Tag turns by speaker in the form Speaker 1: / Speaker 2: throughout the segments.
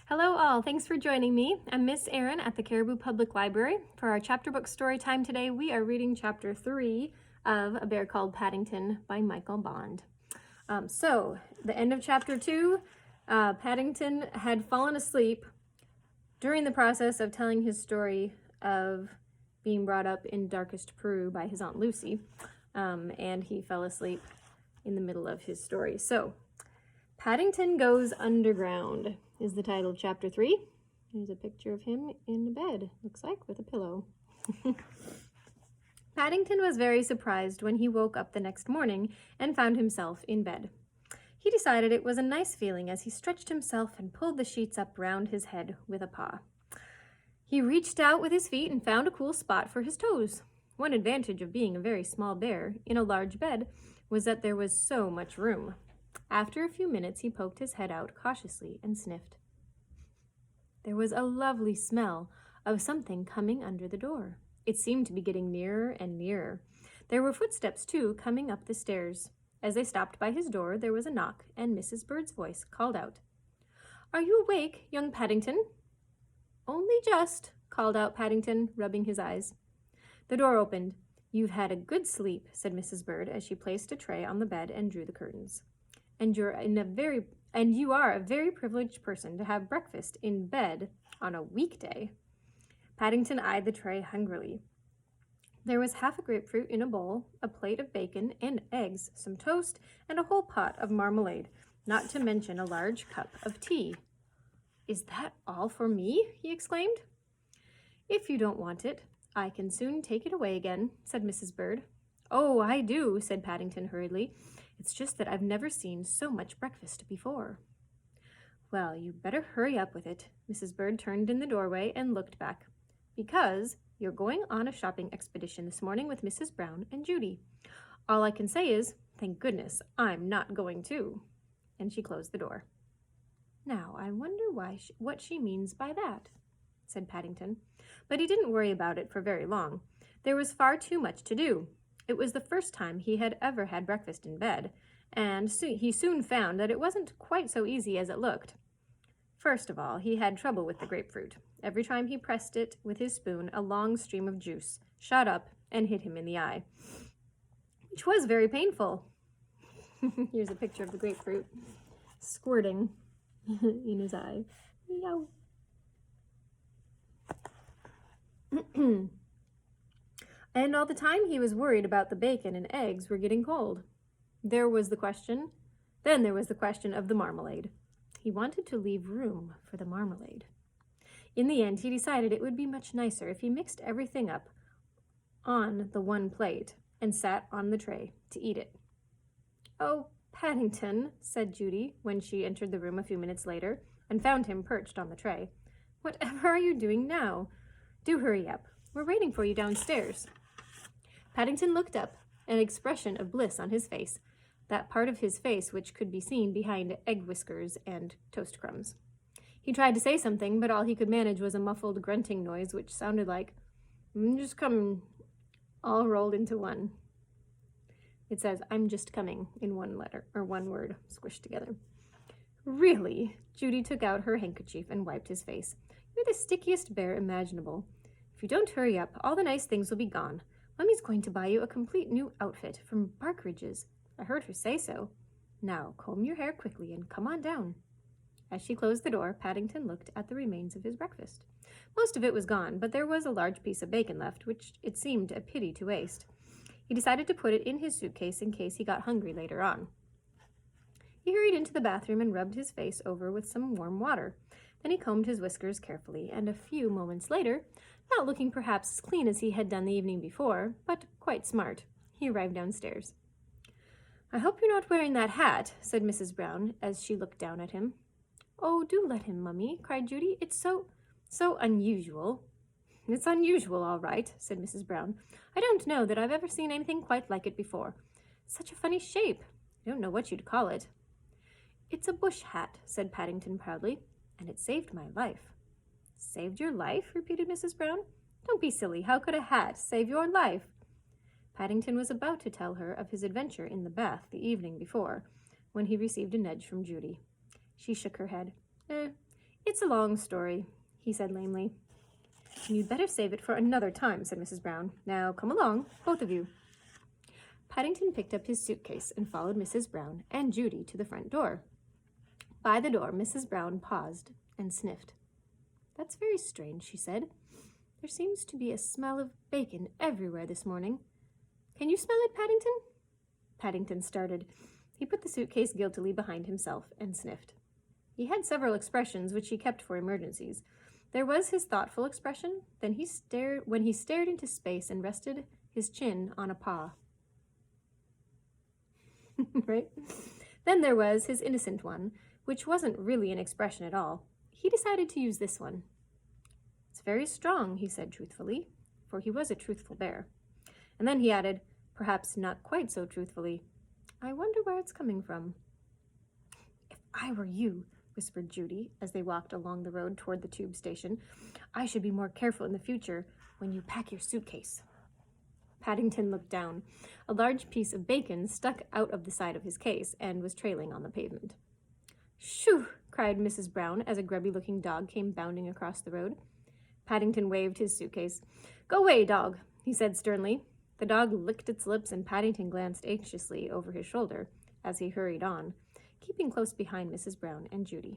Speaker 1: Hello all, thanks for joining me. I'm Miss Erin at the Caribou Public Library. For our chapter book story time today, we are reading chapter 3 of A Bear Called Paddington by Michael Bond. The end of chapter 2, Paddington had fallen asleep during the process of telling his story of being brought up in darkest Peru by his Aunt Lucy, and he fell asleep in the middle of his story. So, Paddington Goes Underground is the title of chapter 3. There's a picture of him in a bed, looks like, with a pillow. Paddington was very surprised when he woke up the next morning and found himself in bed. He decided it was a nice feeling as he stretched himself and pulled the sheets up round his head with a paw. He reached out with his feet and found a cool spot for his toes. One advantage of being a very small bear in a large bed was that there was so much room. After a few minutes, he poked his head out cautiously and sniffed. There was a lovely smell of something coming under the door. It seemed to be getting nearer and nearer. There were footsteps, too, coming up the stairs. As they stopped by his door, there was a knock, and Mrs. Bird's voice called out, "Are you awake, young Paddington?" "Only just," called out Paddington, rubbing his eyes. The door opened. "You've had a good sleep," said Mrs. Bird as she placed a tray on the bed and drew the curtains. And you are a very privileged person to have breakfast in bed on a weekday." Paddington eyed the tray hungrily. There was half a grapefruit in a bowl, a plate of bacon and eggs, some toast, and a whole pot of marmalade, not to mention a large cup of tea. "Is that all for me?" he exclaimed. "If you don't want it, I can soon take it away again," said Mrs. Bird. "Oh, I do," said Paddington hurriedly. "It's just that I've never seen so much breakfast before." "Well, you better hurry up with it." Mrs. Bird turned in the doorway and looked back. "Because you're going on a shopping expedition this morning with Mrs. Brown and Judy. All I can say is, thank goodness I'm not going too." And she closed the door. "Now, I wonder what she means by that," said Paddington. But he didn't worry about it for very long. There was far too much to do. It was the first time he had ever had breakfast in bed, and he soon found that it wasn't quite so easy as it looked. First of all, he had trouble with the grapefruit. Every time he pressed it with his spoon, a long stream of juice shot up and hit him in the eye, which was very painful. Here's a picture of the grapefruit squirting in his eye. Meow. And all the time he was worried about the bacon and eggs were getting cold. Then there was the question of the marmalade. He wanted to leave room for the marmalade. In the end, he decided it would be much nicer if he mixed everything up on the one plate and sat on the tray to eat it. "Oh, Paddington," said Judy when she entered the room a few minutes later and found him perched on the tray. "Whatever are you doing now? Do hurry up. We're waiting for you downstairs." Paddington looked up, an expression of bliss on his face, that part of his face which could be seen behind egg whiskers and toast crumbs. He tried to say something, but all he could manage was a muffled grunting noise which sounded like, "I'm just coming," all rolled into one. It says, "I'm just coming," in one letter, or one word, squished together. "Really?" Judy took out her handkerchief and wiped his face. "You're the stickiest bear imaginable. If you don't hurry up, all the nice things will be gone. Mummy's going to buy you a complete new outfit from Barkridge's. I heard her say so. Now, comb your hair quickly and come on down." As she closed the door, Paddington looked at the remains of his breakfast. Most of it was gone, but there was a large piece of bacon left, which it seemed a pity to waste. He decided to put it in his suitcase in case he got hungry later on. He hurried into the bathroom and rubbed his face over with some warm water. Then he combed his whiskers carefully, and a few moments later, not looking perhaps as clean as he had done the evening before, but quite smart, he arrived downstairs. "I hope you're not wearing that hat," said Mrs. Brown as she looked down at him. "Oh, do let him, Mummy," cried Judy. "It's so unusual." "It's unusual, all right," said Mrs. Brown. "I don't know that I've ever seen anything quite like it before. Such a funny shape. I don't know what you'd call it." "It's a bush hat," said Paddington proudly, "and it saved my life." "Saved your life?" repeated Mrs. Brown. "Don't be silly. How could a hat save your life?" Paddington was about to tell her of his adventure in the bath the evening before, when he received a nudge from Judy. She shook her head. "It's a long story," he said lamely. "You'd better save it for another time," said Mrs. Brown. "Now come along, both of you." Paddington picked up his suitcase and followed Mrs. Brown and Judy to the front door. By the door, Mrs. Brown paused and sniffed. "That's very strange," she said. "There seems to be a smell of bacon everywhere this morning. Can you smell it, Paddington?" Paddington started. He put the suitcase guiltily behind himself and sniffed. He had several expressions which he kept for emergencies. There was his thoughtful expression, then when he stared into space and rested his chin on a paw. Right? Then there was his innocent one, which wasn't really an expression at all. He decided to use this one. "It's very strong," he said truthfully, for he was a truthful bear. And then he added, perhaps not quite so truthfully, "I wonder where it's coming from." "If I were you," whispered Judy, as they walked along the road toward the tube station, "I should be more careful in the future when you pack your suitcase." Paddington looked down. A large piece of bacon stuck out of the side of his case and was trailing on the pavement. "Shoo!" cried Mrs. Brown as a grubby-looking dog came bounding across the road. Paddington waved his suitcase. "Go away, dog," he said sternly. The dog licked its lips, and Paddington glanced anxiously over his shoulder as he hurried on, keeping close behind Mrs. Brown and Judy.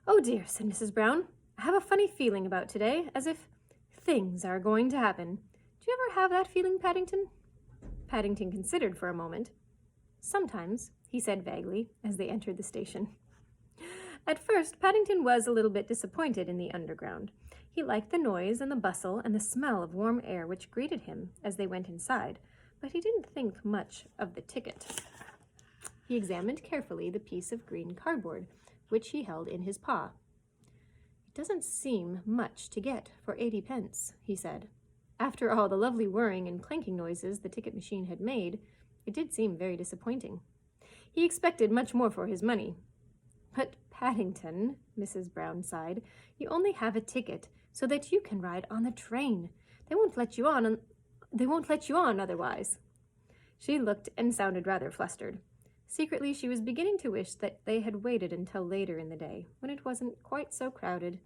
Speaker 1: "Oh dear," said Mrs. Brown. "I have a funny feeling about today, as if things are going to happen. Do you ever have that feeling, Paddington?" Paddington considered for a moment. "Sometimes," he said vaguely, as they entered the station. At first, Paddington was a little bit disappointed in the underground. He liked the noise and the bustle and the smell of warm air which greeted him as they went inside, but he didn't think much of the ticket. He examined carefully the piece of green cardboard, which he held in his paw. "It doesn't seem much to get for 80 pence, he said. After all the lovely whirring and clanking noises the ticket machine had made, it did seem very disappointing. He expected much more for his money. "But, Paddington," Mrs. Brown sighed, "you only have a ticket so that you can ride on the train. They won't let you on otherwise." She looked and sounded rather flustered. Secretly, she was beginning to wish that they had waited until later in the day, when it wasn't quite so crowded.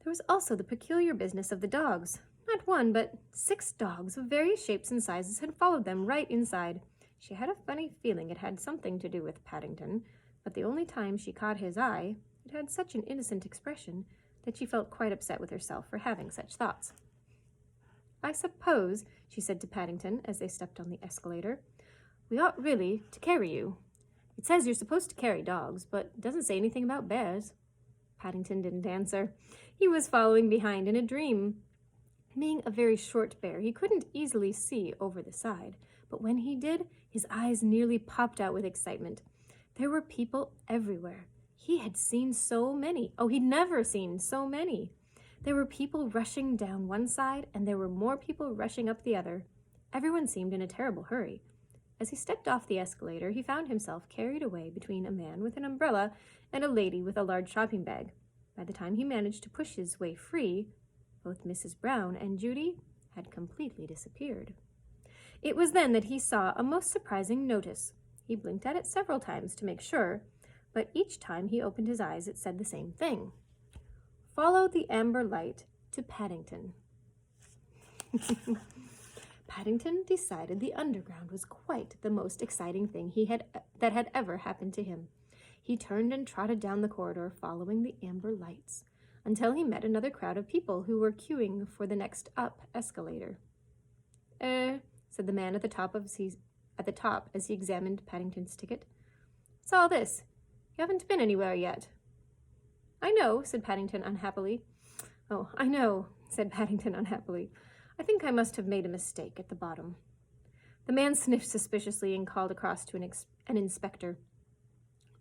Speaker 1: There was also the peculiar business of the dogs. Not one, but 6 dogs of various shapes and sizes had followed them right inside. She had a funny feeling it had something to do with Paddington, but the only time she caught his eye, it had such an innocent expression that she felt quite upset with herself for having such thoughts. "I suppose," she said to Paddington as they stepped on the escalator, "we ought really to carry you. It says you're supposed to carry dogs, but it doesn't say anything about bears." Paddington didn't answer. He was following behind in a dream. Being a very short bear, he couldn't easily see over the side, but when he did, his eyes nearly popped out with excitement. There were people everywhere. He had seen so many. Oh, he'd never seen so many. There were people rushing down one side, and there were more people rushing up the other. Everyone seemed in a terrible hurry. As he stepped off the escalator, he found himself carried away between a man with an umbrella and a lady with a large shopping bag. By the time he managed to push his way free, both Mrs. Brown and Judy had completely disappeared. It was then that he saw a most surprising notice. He blinked at it several times to make sure, but each time he opened his eyes it said the same thing. "Follow the amber light to Paddington." Paddington decided the underground was quite the most exciting thing that had ever happened to him. He turned and trotted down the corridor following the amber lights until he met another crowd of people who were queuing for the next up escalator. Said the man at the top as he examined Paddington's ticket. "What's all this? You haven't been anywhere yet." "I know," said Paddington unhappily. "Oh, I know," said Paddington unhappily. "I think I must have made a mistake at the bottom." The man sniffed suspiciously and called across to an inspector.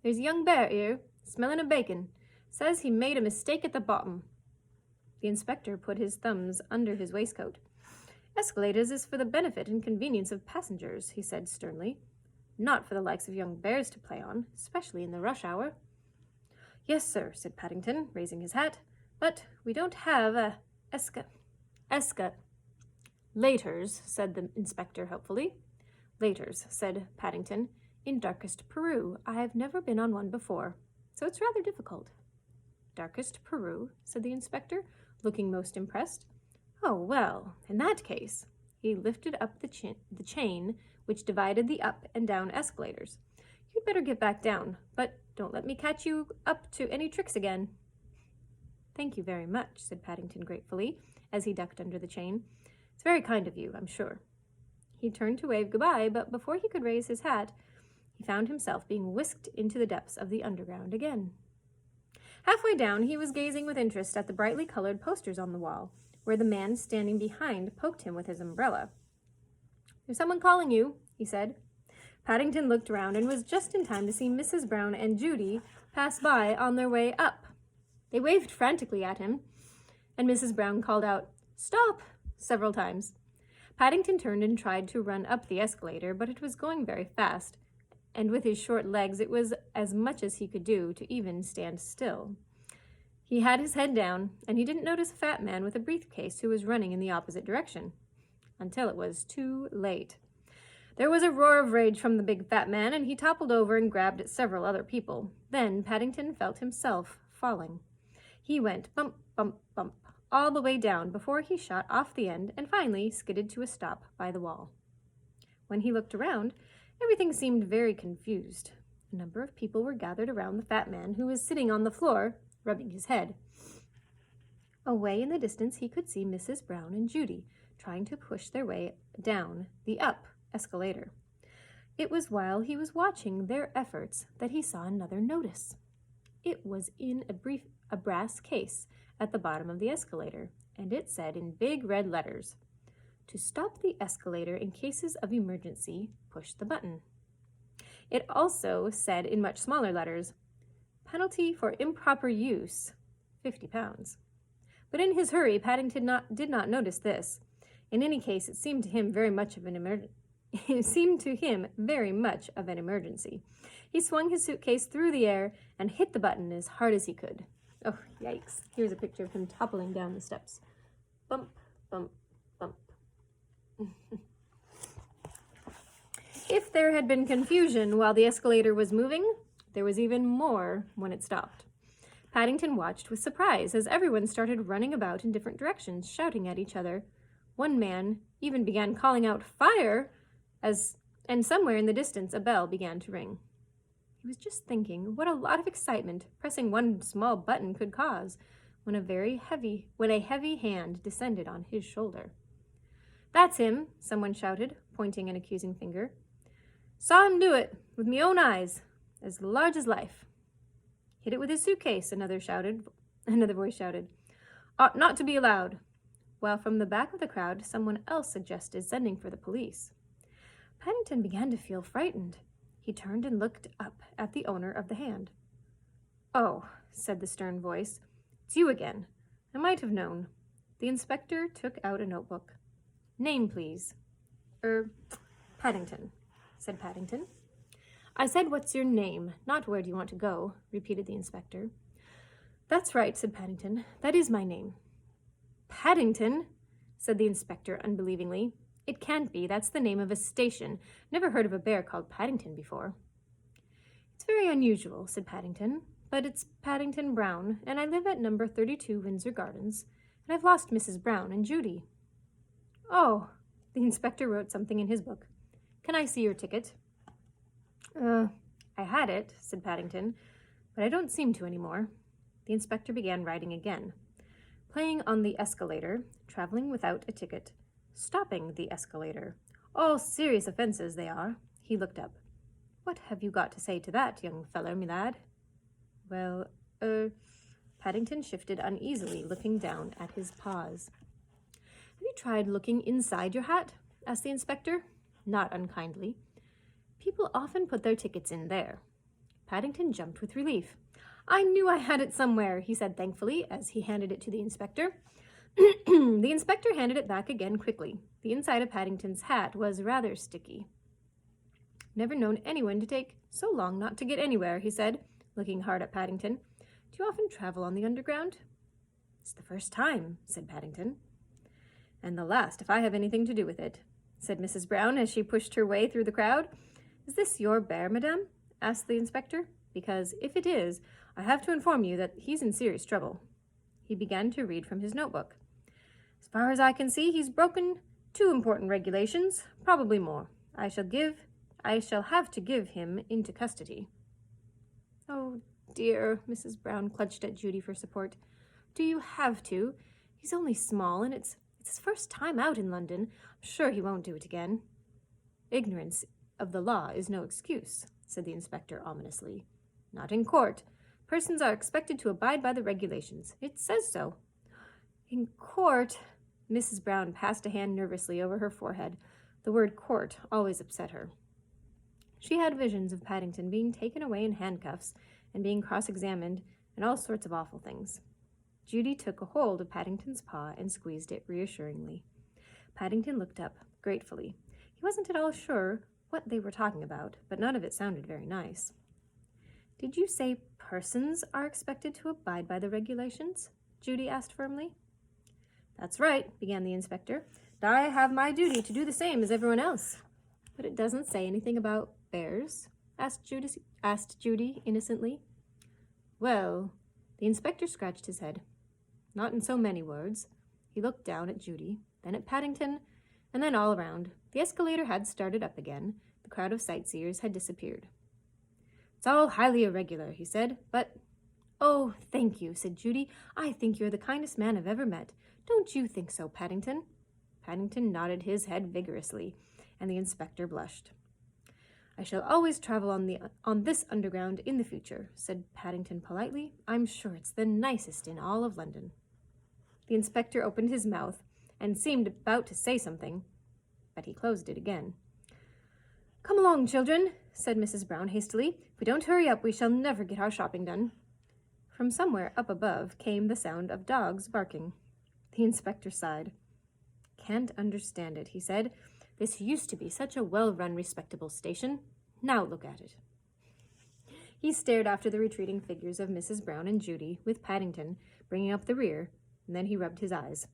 Speaker 1: "There's a young bear here, smelling of bacon. Says he made a mistake at the bottom." The inspector put his thumbs under his waistcoat. "Escalators is for the benefit and convenience of passengers," he said sternly. "Not for the likes of young bears to play on, especially in the rush hour." "Yes, sir," said Paddington, raising his hat, "but we don't have Laters," said the inspector helpfully. "Laters," said Paddington, "in darkest Peru. I've never been on one before, so it's rather difficult." Darkest Peru, said the inspector, looking most impressed. Oh, well, in that case, he lifted up the chain which divided the up and down escalators. You'd better get back down, but don't let me catch you up to any tricks again. Thank you very much, said Paddington gratefully, as he ducked under the chain. It's very kind of you, I'm sure. He turned to wave goodbye, but before he could raise his hat, he found himself being whisked into the depths of the underground again. Halfway down, he was gazing with interest at the brightly colored posters on the wall, where the man standing behind poked him with his umbrella. There's someone calling you, he said. Paddington looked around and was just in time to see Mrs. Brown and Judy pass by on their way up. They waved frantically at him, and Mrs. Brown called out, "Stop!" several times. Paddington turned and tried to run up the escalator, but it was going very fast, and with his short legs it was as much as he could do to even stand still. He had his head down, and he didn't notice a fat man with a briefcase who was running in the opposite direction, until it was too late. There was a roar of rage from the big fat man, and he toppled over and grabbed at several other people. Then Paddington felt himself falling. He went bump, bump, bump, all the way down before he shot off the end and finally skidded to a stop by the wall. When he looked around, everything seemed very confused. A number of people were gathered around the fat man, who was sitting on the floor, rubbing his head. Away in the distance he could see Mrs. Brown and Judy trying to push their way down the up escalator. It was while he was watching their efforts that he saw another notice. It was in a brass case at the bottom of the escalator, and it said in big red letters, "To stop the escalator in cases of emergency, push the button." It also said in much smaller letters, "Penalty for improper use, £50. But in his hurry, Paddington did not notice this. In any case, it seemed to him very much of an emergency. He swung his suitcase through the air and hit the button as hard as he could. Oh, yikes. Here's a picture of him toppling down the steps. Bump, bump, bump. If there had been confusion while the escalator was moving, there was even more when it stopped. Paddington watched with surprise as everyone started running about in different directions, shouting at each other. One man even began calling out, "Fire!" and somewhere in the distance a bell began to ring. He was just thinking what a lot of excitement pressing one small button could cause when a heavy hand descended on his shoulder. "That's him," someone shouted, pointing an accusing finger. "Saw him do it, with me own eyes, as large as life." "Hit it with his suitcase," another voice shouted. "Ought not to be allowed," while from the back of the crowd someone else suggested sending for the police. Paddington began to feel frightened. He turned and looked up at the owner of the hand. "Oh," said the stern voice, "it's you again. I might have known." The inspector took out a notebook. "Name, please." Paddington," said Paddington. "I said, what's your name, not where do you want to go," repeated the inspector. "That's right," said Paddington. "That is my name." "Paddington?" said the inspector unbelievingly. "It can't be. That's the name of a station. Never heard of a bear called Paddington before." "It's very unusual," said Paddington, "but it's Paddington Brown, and I live at number 32 Windsor Gardens, and I've lost Mrs. Brown and Judy." "Oh," the inspector wrote something in his book. "Can I see your ticket?" I had it," said Paddington, "but I don't seem to anymore." The inspector began writing again. "Playing on the escalator, traveling without a ticket, stopping the escalator. All serious offenses they are." He looked up. "What have you got to say to that, young feller, me lad?" "Well, Paddington shifted uneasily, looking down at his paws. "Have you tried looking inside your hat?" asked the inspector, not unkindly. "People often put their tickets in there." Paddington jumped with relief. "I knew I had it somewhere," he said thankfully as he handed it to the inspector. The inspector handed it back again quickly. The inside of Paddington's hat was rather sticky. "Never known anyone to take so long not to get anywhere," he said, looking hard at Paddington. "Do you often travel on the underground?" "It's the first time," said Paddington. "And the last, if I have anything to do with it," said Mrs. Brown as she pushed her way through the crowd. "Is this your bear, madame?" asked the inspector. "Because if it is, I have to inform you that he's in serious trouble." He began to read from his notebook. "As far as I can see, he's broken 2 important regulations, probably more. I shall have to give him into custody." "Oh, dear," Mrs. Brown clutched at Judy for support. "Do you have to? He's only small, and it's his first time out in London. I'm sure he won't do it again." "Ignorance of the law is no excuse," said the inspector ominously. "Not in court. Persons are expected to abide by the regulations. It says so." "In court?" Mrs. Brown passed a hand nervously over her forehead. The word court always upset her. She had visions of Paddington being taken away in handcuffs and being cross-examined and all sorts of awful things. Judy took a hold of Paddington's paw and squeezed it reassuringly. Paddington looked up gratefully. He wasn't at all sure what they were talking about, but none of it sounded very nice. "Did you say persons are expected to abide by the regulations?" Judy asked firmly. "That's right," began the inspector. "And I have my duty to do the same as everyone else." "But it doesn't say anything about bears?" asked Judy innocently. "Well," the inspector scratched his head. "Not in so many words." He looked down at Judy, then at Paddington, and then all around. The escalator had started up again. The crowd of sightseers had disappeared. "It's all highly irregular," he said, "but—" "Oh, thank you," said Judy. "I think you're the kindest man I've ever met. Don't you think so, Paddington?" Paddington nodded his head vigorously, and the inspector blushed. "I shall always travel on this underground in the future," said Paddington politely. "I'm sure it's the nicest in all of London." The inspector opened his mouth and seemed about to say something, but he closed it again. "Come along, children," said Mrs. Brown hastily. "If we don't hurry up, we shall never get our shopping done." From somewhere up above came the sound of dogs barking. The inspector sighed. "Can't understand it," he said. "This used to be such a well-run, respectable station. Now look at it." He stared after the retreating figures of Mrs. Brown and Judy, with Paddington bringing up the rear, and then he rubbed his eyes.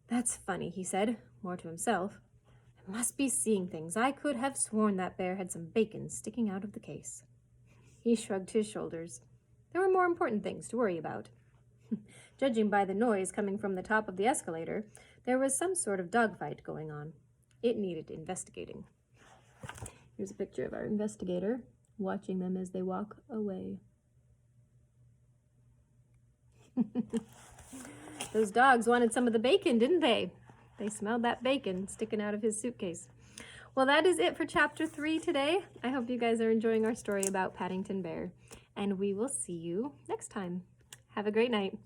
Speaker 1: "That's funny," he said, more to himself. "I must be seeing things. I could have sworn that bear had some bacon sticking out of the case." He shrugged his shoulders. There were more important things to worry about. Judging by the noise coming from the top of the escalator, there was some sort of dogfight going on. It needed investigating. Here's a picture of our investigator watching them as they walk away. Those dogs wanted some of the bacon, didn't they? They smelled that bacon sticking out of his suitcase. Well, that is it for Chapter 3 today. I hope you guys are enjoying our story about Paddington Bear, and we will see you next time. Have a great night.